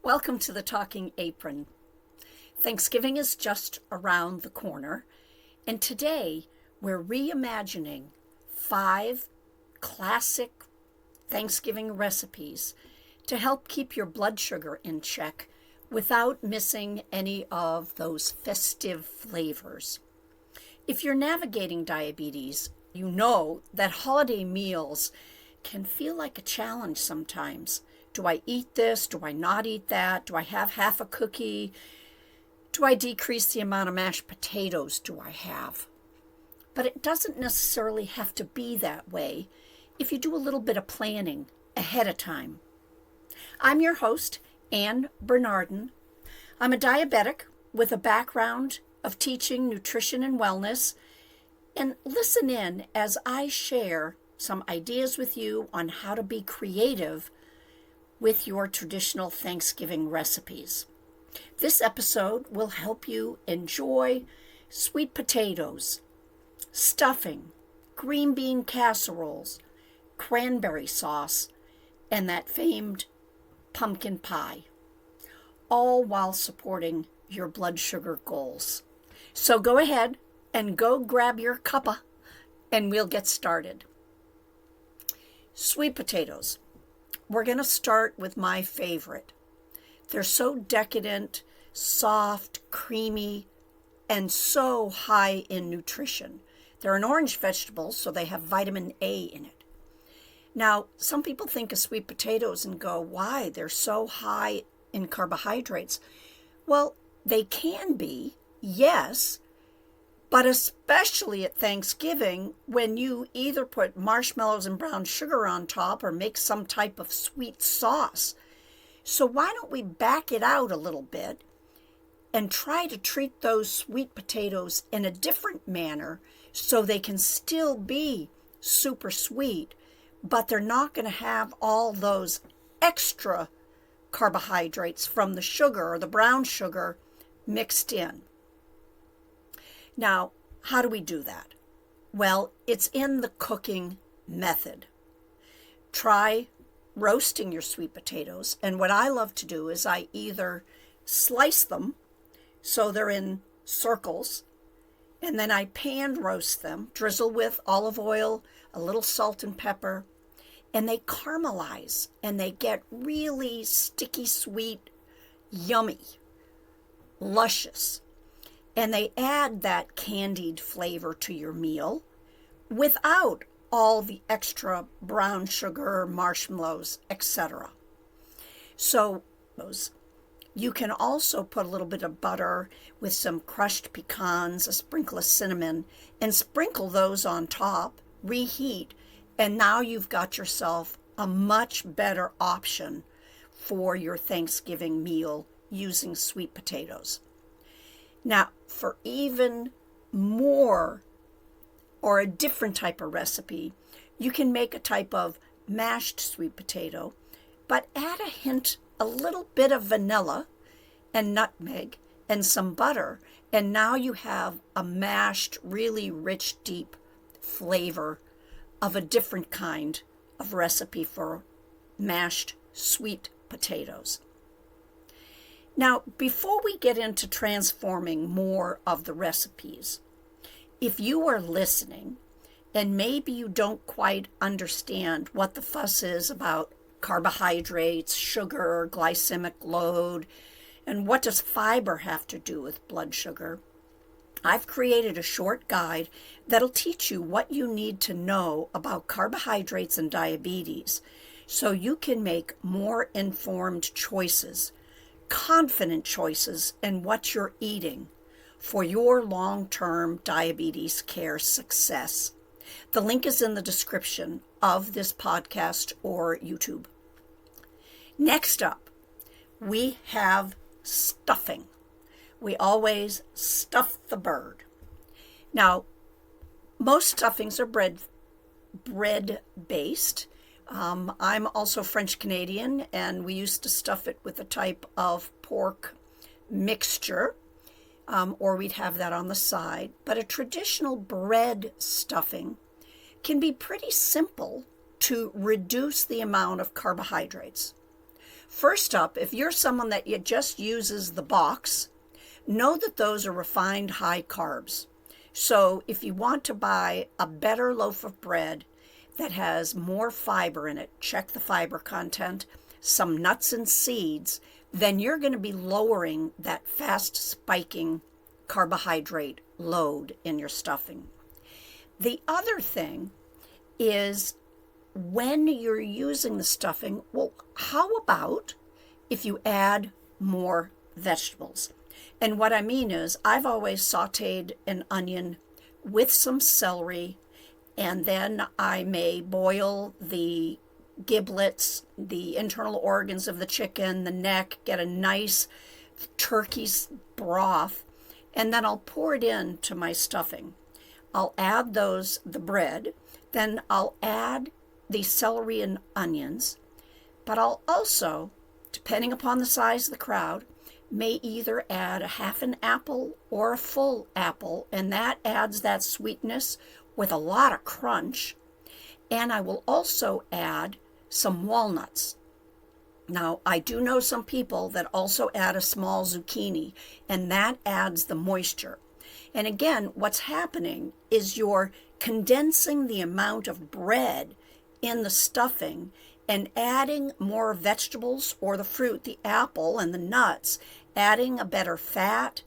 Welcome to the Talking Apron. Thanksgiving is just around the corner, and today we're reimagining 5 classic Thanksgiving recipes to help keep your blood sugar in check without missing any of those festive flavors. If you're navigating diabetes, you know that holiday meals can feel like a challenge sometimes. Do I eat this? Do I not eat that? Do I have half a cookie? Do I decrease the amount of mashed potatoes do I have? But it doesn't necessarily have to be that way if you do a little bit of planning ahead of time. I'm your host, Ann Bernardin. I'm a diabetic with a background of teaching nutrition and wellness, and listen in as I share some ideas with you on how to be creative with your traditional Thanksgiving recipes. This episode will help you enjoy sweet potatoes, stuffing, green bean casseroles, cranberry sauce, and that famed pumpkin pie, all while supporting your blood sugar goals. So go ahead and go grab your cuppa and we'll get started. Sweet potatoes. We're going to start with my favorite. They're so decadent, soft, creamy, and so high in nutrition. They're an orange vegetable, so they have vitamin A in it. Now, some people think of sweet potatoes and go, why? They're so high in carbohydrates. Well, they can be, yes, but especially at Thanksgiving, when you either put marshmallows and brown sugar on top or make some type of sweet sauce. So why don't we back it out a little bit and try to treat those sweet potatoes in a different manner so they can still be super sweet, but they're not going to have all those extra carbohydrates from the sugar or the brown sugar mixed in. Now, how do we do that? Well, it's in the cooking method. Try roasting your sweet potatoes, and what I love to do is I either slice them so they're in circles, and then I pan roast them, drizzle with olive oil, a little salt and pepper, and they caramelize, and they get really sticky sweet, yummy, luscious. And they add that candied flavor to your meal without all the extra brown sugar, marshmallows, etc. So you can also put a little bit of butter with some crushed pecans, a sprinkle of cinnamon, and sprinkle those on top, reheat, and now you've got yourself a much better option for your Thanksgiving meal using sweet potatoes. Now, for even more or a different type of recipe, you can make a type of mashed sweet potato, but add a little bit of vanilla and nutmeg and some butter, and now you have a mashed, really rich, deep flavor of a different kind of recipe for mashed sweet potatoes. Now, before we get into transforming more of the recipes, if you are listening and maybe you don't quite understand what the fuss is about carbohydrates, sugar, glycemic load, and what does fiber have to do with blood sugar, I've created a short guide that'll teach you what you need to know about carbohydrates and diabetes so you can make more informed choices, confident choices in what you're eating for your long-term diabetes care success. The link is in the description of this podcast or YouTube. Next up, we have stuffing. We always stuff the bird. Now, most stuffings are bread-based. I'm also French Canadian, and we used to stuff it with a type of pork mixture, or we'd have that on the side. But a traditional bread stuffing can be pretty simple to reduce the amount of carbohydrates. First up, if you're someone that just uses the box, know that those are refined high carbs. So if you want to buy a better loaf of bread that has more fiber in it, check the fiber content, some nuts and seeds, then you're going to be lowering that fast spiking carbohydrate load in your stuffing. The other thing is when you're using the stuffing, well, how about if you add more vegetables? And what I mean is, I've always sauteed an onion with some celery, and then I may boil the giblets, the internal organs of the chicken, the neck, get a nice turkey broth, and then I'll pour it into my stuffing. I'll add the bread, then I'll add the celery and onions, but I'll also, depending upon the size of the crowd, may either add a half an apple or a full apple, and that adds that sweetness with a lot of crunch. And I will also add some walnuts. Now, I do know some people that also add a small zucchini, and that adds the moisture. And again, what's happening is you're condensing the amount of bread in the stuffing and adding more vegetables or the fruit, the apple and the nuts, adding a better fat,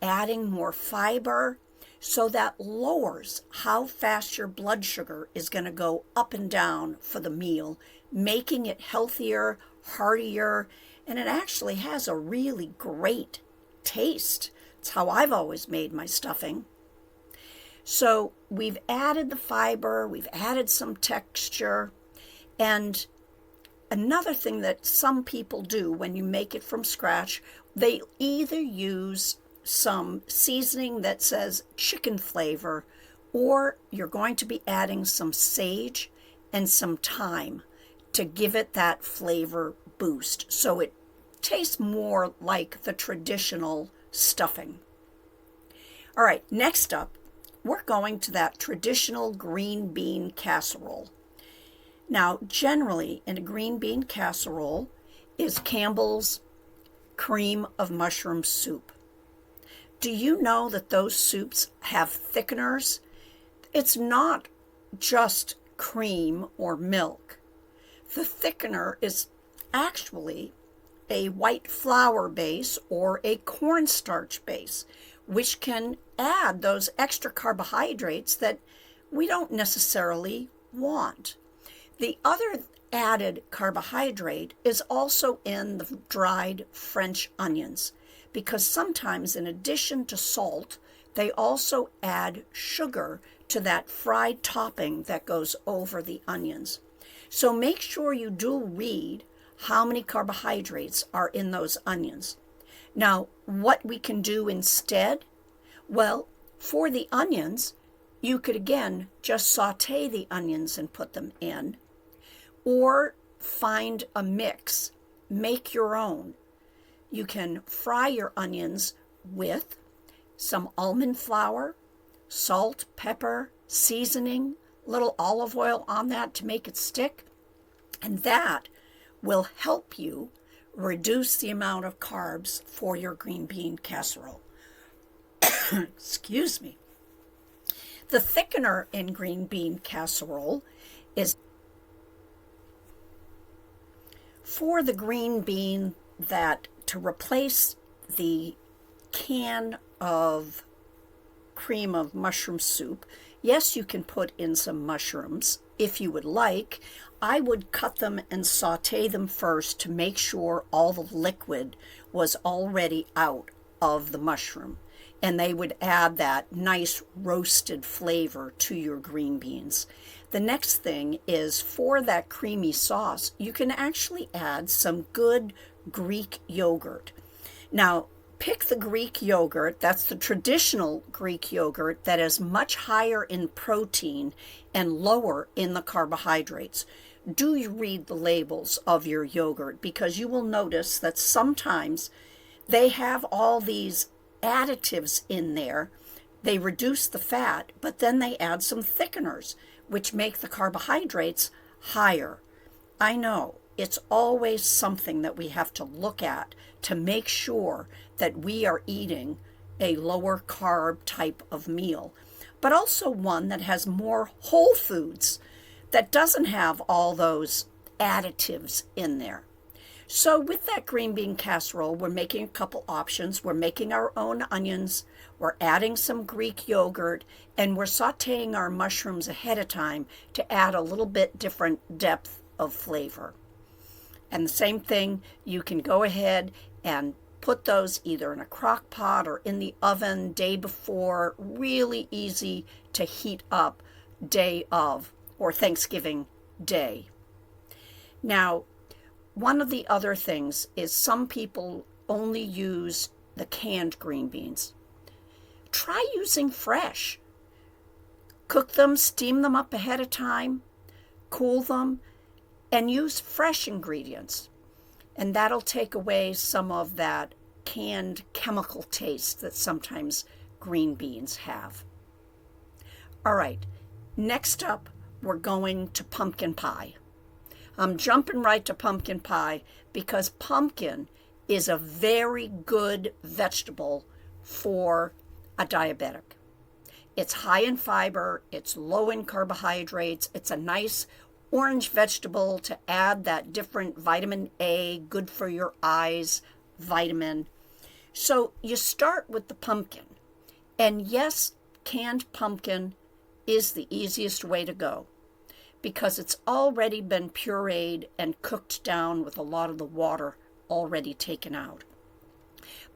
adding more fiber, so that lowers how fast your blood sugar is going to go up and down for the meal, making it healthier, heartier, and it actually has a really great taste. It's how I've always made my stuffing. So we've added the fiber, we've added some texture, and another thing that some people do when you make it from scratch, they either use some seasoning that says chicken flavor, or you're going to be adding some sage and some thyme to give it that flavor boost, so it tastes more like the traditional stuffing. All right, next up, we're going to that traditional green bean casserole. Now, generally in a green bean casserole is Campbell's cream of mushroom soup. Do you know that those soups have thickeners? It's not just cream or milk. The thickener is actually a white flour base or a cornstarch base, which can add those extra carbohydrates that we don't necessarily want. The other added carbohydrate is also in the dried French onions, because sometimes in addition to salt, they also add sugar to that fried topping that goes over the onions. So make sure you do read how many carbohydrates are in those onions. Now, what we can do instead? Well, for the onions, you could again just saute the onions and put them in, or find a mix, make your own. You can fry your onions with some almond flour, salt, pepper, seasoning, little olive oil on that to make it stick, and that will help you reduce the amount of carbs for your green bean casserole. Excuse me. The thickener in green bean casserole is for the green bean that to replace the can of cream of mushroom soup. Yes, you can put in some mushrooms if you would like. I would cut them and saute them first to make sure all the liquid was already out of the mushroom, and they would add that nice roasted flavor to your green beans. The next thing is, for that creamy sauce, you can actually add some good Greek yogurt. Now, pick the Greek yogurt, that's the traditional Greek yogurt that is much higher in protein and lower in the carbohydrates. Do you read the labels of your yogurt? Because you will notice that sometimes they have all these additives in there. They reduce the fat, but then they add some thickeners, which make the carbohydrates higher. I know it's always something that we have to look at to make sure that we are eating a lower carb type of meal, but also one that has more whole foods, that doesn't have all those additives in there. So with that green bean casserole, we're making a couple options. We're making our own onions, we're adding some Greek yogurt, and we're sauteing our mushrooms ahead of time to add a little bit different depth of flavor. And the same thing, you can go ahead and put those either in a crock pot or in the oven day before. Really easy to heat up day of, or Thanksgiving Day. Now, one of the other things is some people only use the canned green beans. Try using fresh. Cook them, steam them up ahead of time, cool them, and use fresh ingredients. And that'll take away some of that canned chemical taste that sometimes green beans have. All right, next up, we're going to pumpkin pie. I'm jumping right to pumpkin pie because pumpkin is a very good vegetable for a diabetic. It's high in fiber, it's low in carbohydrates, it's a nice orange vegetable to add that different vitamin A, good for your eyes, vitamin. So you start with the pumpkin. And yes, canned pumpkin is the easiest way to go, because it's already been pureed and cooked down with a lot of the water already taken out.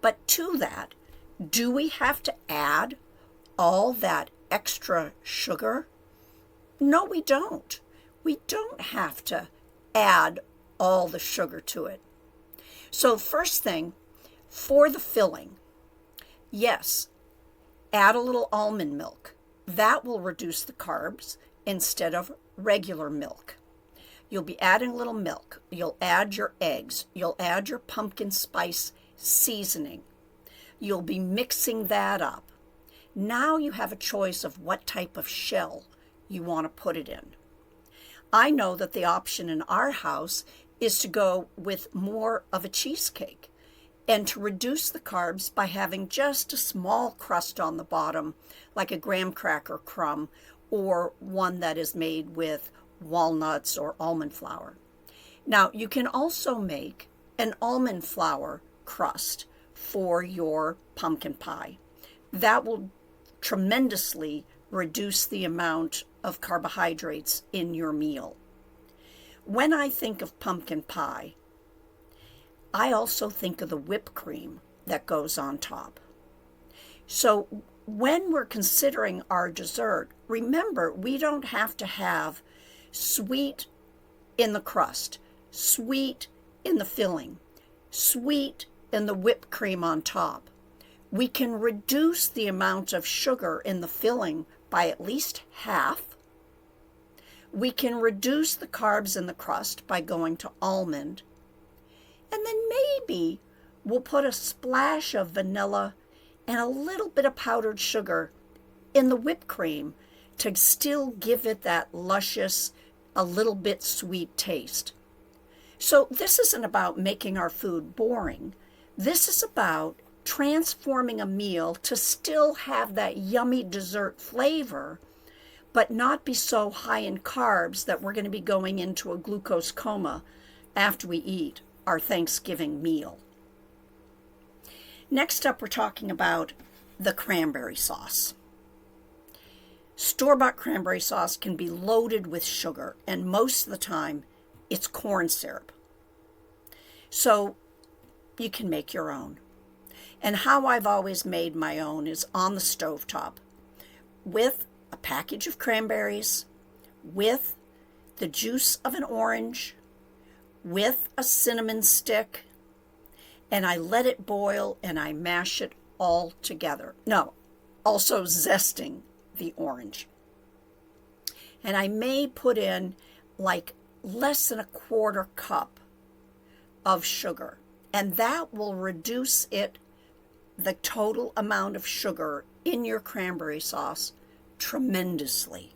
But to that, do we have to add all that extra sugar? No, we don't. We don't have to add all the sugar to it. So first thing, for the filling, yes, add a little almond milk. That will reduce the carbs instead of regular milk. You'll be adding a little milk. You'll add your eggs. You'll add your pumpkin spice seasoning. You'll be mixing that up. Now you have a choice of what type of shell you want to put it in. I know that the option in our house is to go with more of a cheesecake and to reduce the carbs by having just a small crust on the bottom, like a graham cracker crumb, or one that is made with walnuts or almond flour. Now, you can also make an almond flour crust for your pumpkin pie. That will tremendously reduce the amount of carbohydrates in your meal. When I think of pumpkin pie, I also think of the whipped cream that goes on top. So when we're considering our dessert, remember, we don't have to have sweet in the crust, sweet in the filling, sweet in the whipped cream on top. We can reduce the amount of sugar in the filling by at least half. We can reduce the carbs in the crust by going to almond. And then maybe we'll put a splash of vanilla and a little bit of powdered sugar in the whipped cream to still give it that luscious, a little bit sweet taste. So this isn't about making our food boring. This is about transforming a meal to still have that yummy dessert flavor, but not be so high in carbs that we're going to be going into a glucose coma after we eat our Thanksgiving meal. Next up, we're talking about the cranberry sauce. Store-bought cranberry sauce can be loaded with sugar, and most of the time it's corn syrup. So you can make your own. And how I've always made my own is on the stovetop with a package of cranberries, with the juice of an orange, with a cinnamon stick, and I let it boil and I mash it all together. No, also zesting the orange. And I may put in like less than a quarter cup of sugar, and that will reduce the total amount of sugar in your cranberry sauce tremendously.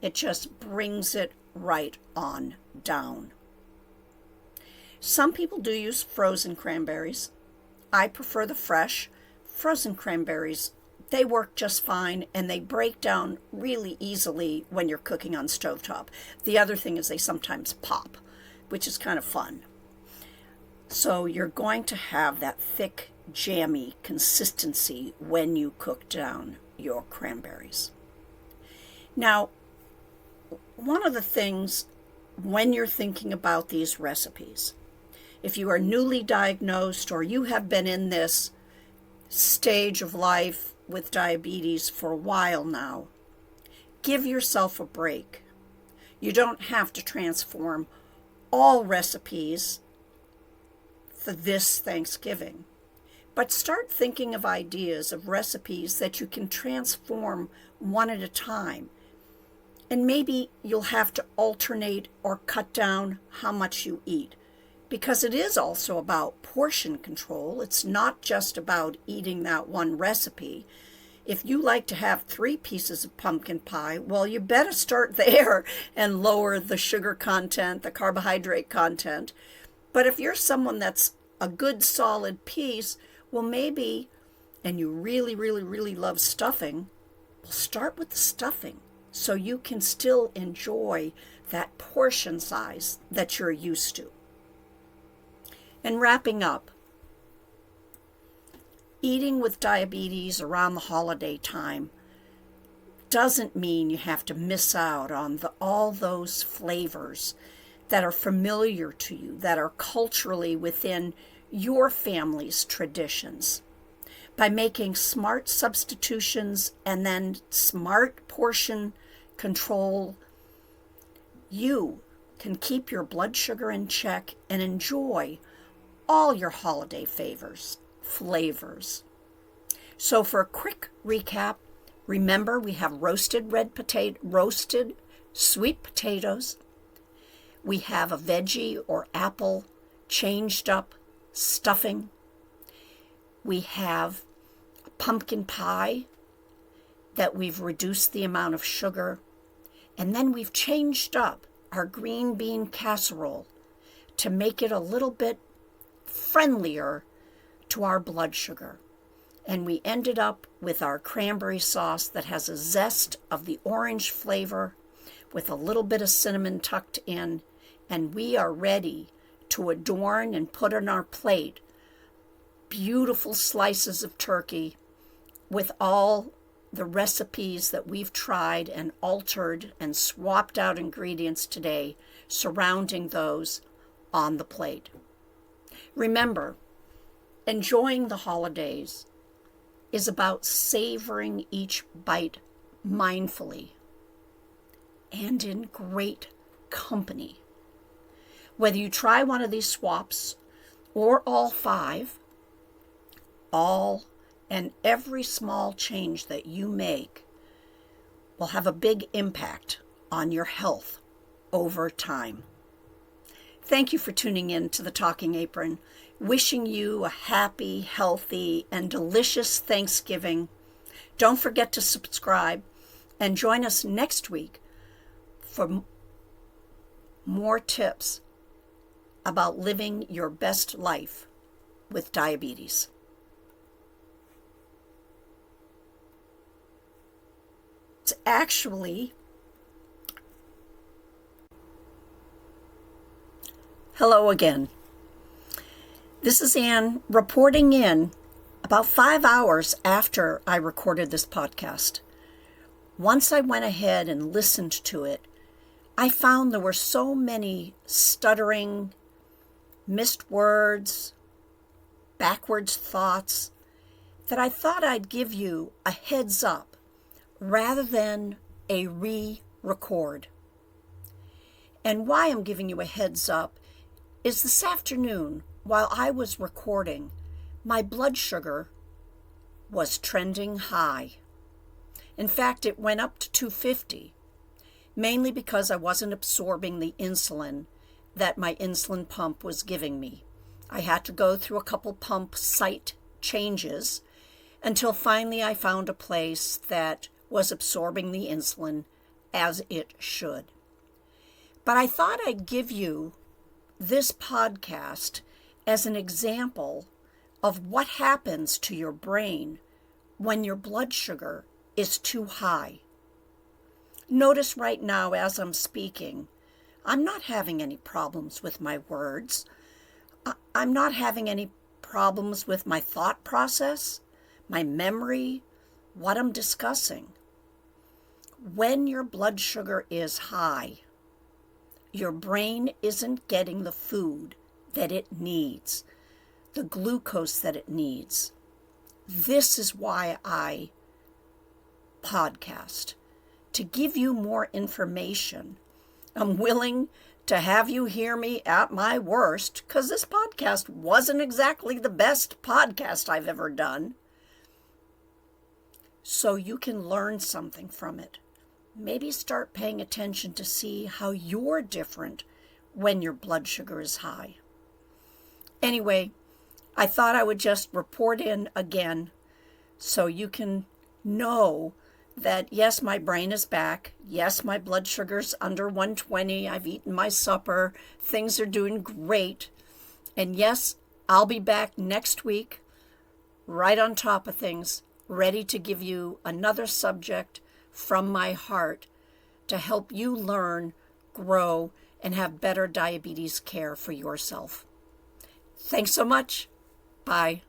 It just brings it right on down. Some people do use frozen cranberries. I prefer the fresh. Frozen cranberries, they work just fine and they break down really easily when you're cooking on stovetop. The other thing is they sometimes pop, which is kind of fun. So you're going to have that thick, jammy consistency when you cook down your cranberries. Now, one of the things when you're thinking about these recipes, if you are newly diagnosed or you have been in this stage of life with diabetes for a while now, give yourself a break. You don't have to transform all recipes for this Thanksgiving, but start thinking of ideas of recipes that you can transform one at a time. And maybe you'll have to alternate or cut down how much you eat, because it is also about portion control. It's not just about eating that one recipe. If you like to have 3 pieces of pumpkin pie, well, you better start there and lower the sugar content, the carbohydrate content. But if you're someone that's a good solid piece, well, maybe, and you really, really, really love stuffing, well, start with the stuffing so you can still enjoy that portion size that you're used to. And wrapping up, eating with diabetes around the holiday time doesn't mean you have to miss out on all those flavors that are familiar to you, that are culturally within your family's traditions. By making smart substitutions and then smart portion control, you can keep your blood sugar in check and enjoy all your holiday flavors. So for a quick recap, remember we have roasted sweet potatoes. We have a veggie or apple changed up stuffing. We have pumpkin pie that we've reduced the amount of sugar. And then we've changed up our green bean casserole to make it a little bit friendlier to our blood sugar. And we ended up with our cranberry sauce that has a zest of the orange flavor with a little bit of cinnamon tucked in. And we are ready to adorn and put on our plate beautiful slices of turkey with all the recipes that we've tried and altered and swapped out ingredients today surrounding those on the plate. Remember, enjoying the holidays is about savoring each bite mindfully and in great company. Whether you try one of these swaps or all 5, all and every small change that you make will have a big impact on your health over time. Thank you for tuning in to the Talking Apron. Wishing you a happy, healthy, and delicious Thanksgiving. Don't forget to subscribe and join us next week for more tips about living your best life with diabetes. It's actually, hello again. This is Ann reporting in about 5 hours after I recorded this podcast. Once I went ahead and listened to it, I found there were so many stuttering, missed words, backwards thoughts, that I thought I'd give you a heads up rather than a re-record. And why I'm giving you a heads up is this afternoon, while I was recording, my blood sugar was trending high. In fact, it went up to 250, mainly because I wasn't absorbing the insulin that my insulin pump was giving me. I had to go through a couple pump site changes until finally I found a place that was absorbing the insulin as it should. But I thought I'd give you this podcast as an example of what happens to your brain when your blood sugar is too high. Notice right now as I'm speaking, I'm not having any problems with my words. I'm not having any problems with my thought process, my memory, what I'm discussing. When your blood sugar is high, your brain isn't getting the food that it needs, the glucose that it needs. This is why I podcast, to give you more information. I'm willing to have you hear me at my worst, because this podcast wasn't exactly the best podcast I've ever done. So you can learn something from it. Maybe start paying attention to see how you're different when your blood sugar is high. Anyway, I thought I would just report in again so you can know that yes, my brain is back. Yes, my blood sugar's under 120. I've eaten my supper. Things are doing great. And yes, I'll be back next week, right on top of things, ready to give you another subject from my heart to help you learn, grow, and have better diabetes care for yourself. Thanks so much. Bye.